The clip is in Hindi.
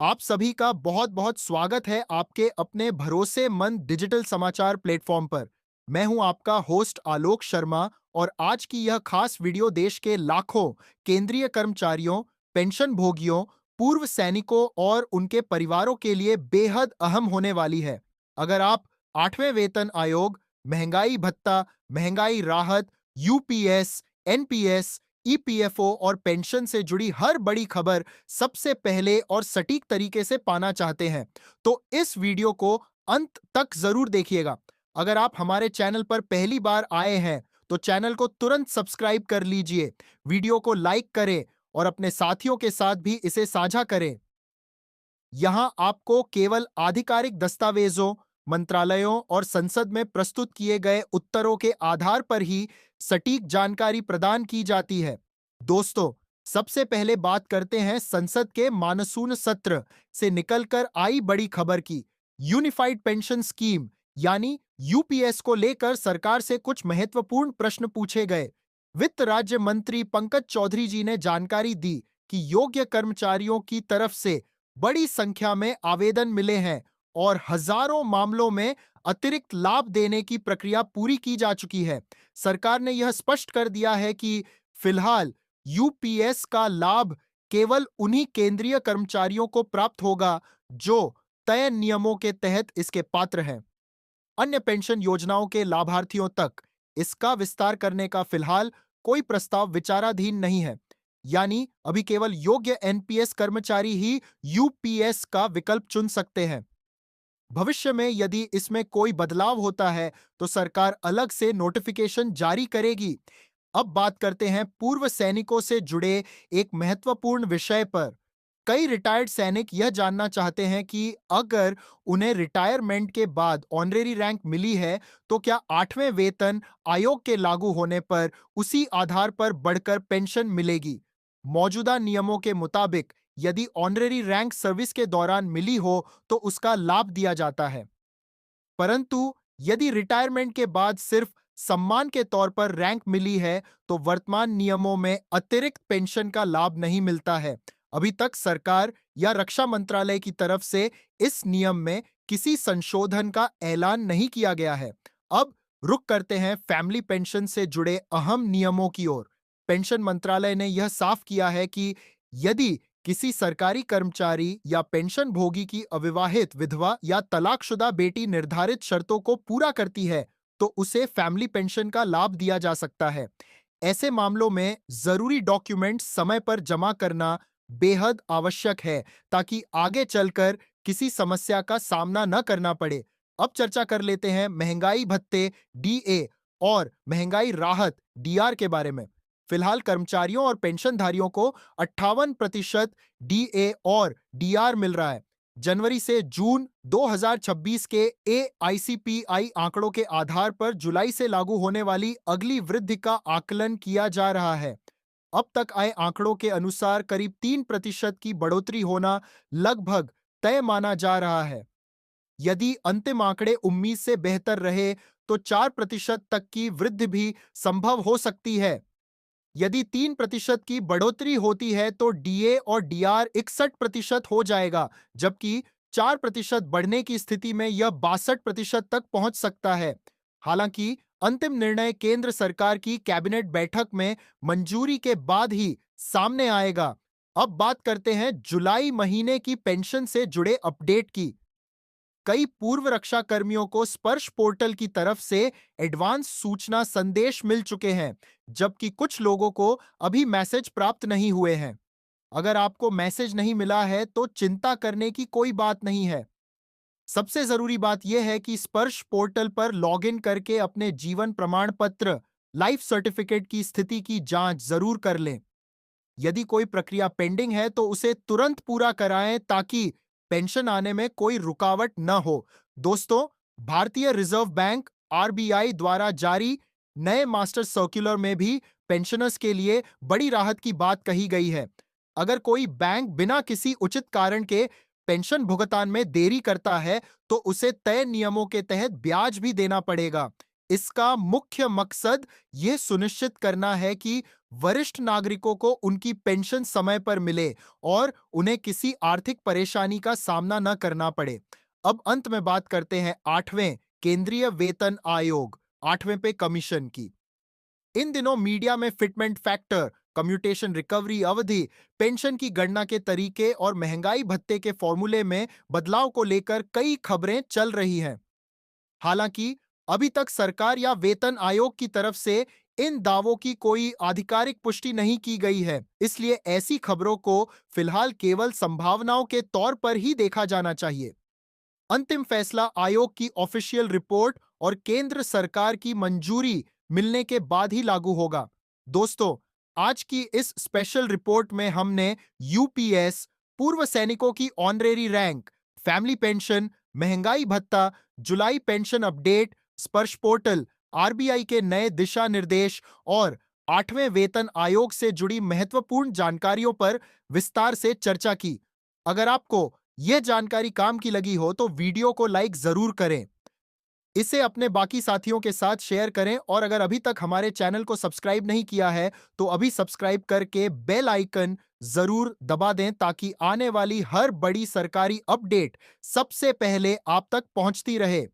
आप सभी का बहुत बहुत स्वागत है आपके अपने भरोसेमंद डिजिटल समाचार प्लेटफॉर्म पर। मैं हूं आपका होस्ट आलोक शर्मा और आज की यह खास वीडियो देश के लाखों केंद्रीय कर्मचारियों, पेंशन भोगियों, पूर्व सैनिकों और उनके परिवारों के लिए बेहद अहम होने वाली है। अगर आप 8वें वेतन आयोग, महंगाई भत्ता, महंगाई राहत, यूपीएस, एनपीएस, ईपीएफओ और पेंशन से जुड़ी हर बड़ी खबर सबसे पहले और सटीक तरीके से पाना चाहते हैं, तो इस वीडियो को अंत तक जरूर देखिएगा। अगर आप हमारे चैनल पर पहली बार आए हैं, तो चैनल को तुरंत सब्सक्राइब कर लीजिए, वीडियो को लाइक करें और अपने साथियों के साथ भी इसे साझा करें। यहां आपको केवल आधिकारिक दस्तावेजों, मंत्रालयों और संसद में प्रस्तुत किए गए उत्तरों के आधार पर ही सटीक जानकारी प्रदान की जाती है। दोस्तों, सबसे पहले बात करते हैं संसद के मानसून सत्र से निकलकर आई बड़ी खबर की। यूनिफाइड पेंशन स्कीम यानी यूपीएस को लेकर सरकार से कुछ महत्वपूर्ण प्रश्न पूछे गए। वित्त राज्य मंत्री पंकज चौधरी जी ने जानकारी दी कि योग्य कर्मचारियों की तरफ से बड़ी संख्या में आवेदन मिले हैं और हजारों मामलों में अतिरिक्त लाभ देने की प्रक्रिया पूरी की जा चुकी है। सरकार ने यह स्पष्ट कर दिया है कि फिलहाल यूपीएस का लाभ केवल उन्हीं केंद्रीय कर्मचारियों को प्राप्त होगा जो तय नियमों के तहत इसके पात्र हैं। अन्य पेंशन योजनाओं के लाभार्थियों तक इसका विस्तार करने का फिलहाल कोई प्रस्ताव विचाराधीन नहीं है। यानी अभी केवल योग्य एनपीएस कर्मचारी ही यूपीएस का विकल्प चुन सकते हैं। भविष्य में यदि इसमें कोई बदलाव होता है, तो सरकार अलग से नोटिफिकेशन जारी करेगी। अब बात करते हैं पूर्व सैनिकों से जुड़े एक महत्वपूर्ण विषय पर। कई रिटायर्ड सैनिक यह जानना चाहते हैं कि अगर उन्हें रिटायरमेंट के बाद ऑनरेरी रैंक मिली है, तो क्या 8वें वेतन आयोग के लागू होने पर उसी आधार पर बढ़कर पेंशन मिलेगी। मौजूदा नियमों के मुताबिक यदि ऑनरेरी रैंक सर्विस के दौरान मिली हो, तो उसका लाभ दिया जाता है। परंतु यदि रिटायरमेंट के बाद सिर्फ सम्मान के तौर पर रैंक मिली है, तो वर्तमान नियमों में अतिरिक्त पेंशन का लाभ नहीं मिलता है। अभी तक सरकार या रक्षा मंत्रालय की तरफ से इस नियम में किसी संशोधन का ऐलान नहीं किया गया है। अब रुक करते हैं फैमिली पेंशन से जुड़े अहम नियमों की ओर। पेंशन मंत्रालय ने यह साफ किया है कि यदि किसी सरकारी कर्मचारी या पेंशन भोगी की अविवाहित विधवा या तलाकशुदा बेटी निर्धारित शर्तों को पूरा करती है, तो उसे फैमिली पेंशन का लाभ दिया जा सकता है। ऐसे मामलों में जरूरी डॉक्यूमेंट समय पर जमा करना बेहद आवश्यक है, ताकि आगे चलकर किसी समस्या का सामना न करना पड़े। अब चर्चा कर लेते हैं महंगाई भत्ते डीए और महंगाई राहत डीआर के बारे में। फिलहाल कर्मचारियों और पेंशनधारियों को 58% डीए और डीआर मिल रहा है। जनवरी से जून 2026 के एआईसीपीआई आंकड़ों के आधार पर जुलाई से लागू होने वाली अगली वृद्धि का आकलन किया जा रहा है। अब तक आए आंकड़ों के अनुसार करीब 3% की बढ़ोतरी होना लगभग तय माना जा रहा है। यदि अंतिम आंकड़े उम्मीद से बेहतर रहे, तो 4% तक की वृद्धि भी संभव हो सकती है। यदि 3% की बढ़ोतरी होती है, तो डीए और डीआर 61% हो जाएगा, जबकि 4% बढ़ने की स्थिति में यह 62% तक पहुंच सकता है। हालांकि अंतिम निर्णय केंद्र सरकार की कैबिनेट बैठक में मंजूरी के बाद ही सामने आएगा। अब बात करते हैं जुलाई महीने की पेंशन से जुड़े अपडेट की। कई पूर्व रक्षा कर्मियों को स्पर्श पोर्टल की तरफ से एडवांस सूचना संदेश मिल चुके हैं, जबकि कुछ लोगों को अभी मैसेज प्राप्त नहीं हुए हैं। अगर आपको मैसेज नहीं मिला है, तो चिंता करने की कोई बात नहीं है। सबसे जरूरी बात यह है कि स्पर्श पोर्टल पर लॉगिन करके अपने जीवन प्रमाण पत्र, लाइफ सर्टिफिकेट की स्थिति की जांच जरूर कर लें। यदि कोई प्रक्रिया पेंडिंग है, तो उसे तुरंत पूरा कराएं, ताकि पेंशन आने में कोई रुकावट न हो। दोस्तों, भारतीय रिजर्व बैंक आरबीआई द्वारा जारी नए मास्टर सर्कुलर में भी पेंशनर्स के लिए बड़ी राहत की बात कही गई है। अगर कोई बैंक बिना किसी उचित कारण के पेंशन भुगतान में देरी करता है, तो उसे तय नियमों के तहत ब्याज भी देना पड़ेगा। इसका मुख्य मकसद यह सुनिश्चित करना है कि वरिष्ठ नागरिकों को उनकी पेंशन समय पर मिले और उन्हें किसी आर्थिक परेशानी का सामना न करना पड़े। अब अंत में बात करते हैं आठवें केंद्रीय वेतन आयोग, आठवें पे कमीशन की। इन दिनों मीडिया में फिटमेंट फैक्टर, कम्यूटेशन रिकवरी अवधि, पेंशन की गणना के तरीके और महंगाई भत्ते के फॉर्मूले में बदलाव को लेकर कई खबरें चल रही हैं। हालांकि अभी तक सरकार या वेतन आयोग की तरफ से इन दावों की कोई आधिकारिक पुष्टि नहीं की गई है, इसलिए ऐसी खबरों को फिलहाल केवल संभावनाओं के तौर पर ही देखा जाना चाहिए। अंतिम फैसला आयोग की ऑफिशियल रिपोर्ट और केंद्र सरकार की मंजूरी मिलने के बाद ही लागू होगा। दोस्तों, आज की इस स्पेशल रिपोर्ट में हमने यूपीएस, पूर्व सैनिकों की ऑनरेरी रैंक, फैमिली पेंशन, महंगाई भत्ता, जुलाई पेंशन अपडेट, स्पर्श पोर्टल, आरबीआई के नए दिशा निर्देश और आठवें वेतन आयोग से जुड़ी महत्वपूर्ण जानकारियों पर विस्तार से चर्चा की। अगर आपको यह जानकारी काम की लगी हो तो वीडियो को लाइक जरूर करें, इसे अपने बाकी साथियों के साथ शेयर करें और अगर अभी तक हमारे चैनल को सब्सक्राइब नहीं किया है तो अभी सब्सक्राइब करके बेल आइकन जरूर दबा दें ताकि आने वाली हर बड़ी सरकारी अपडेट सबसे पहले आप तक पहुंचती रहे।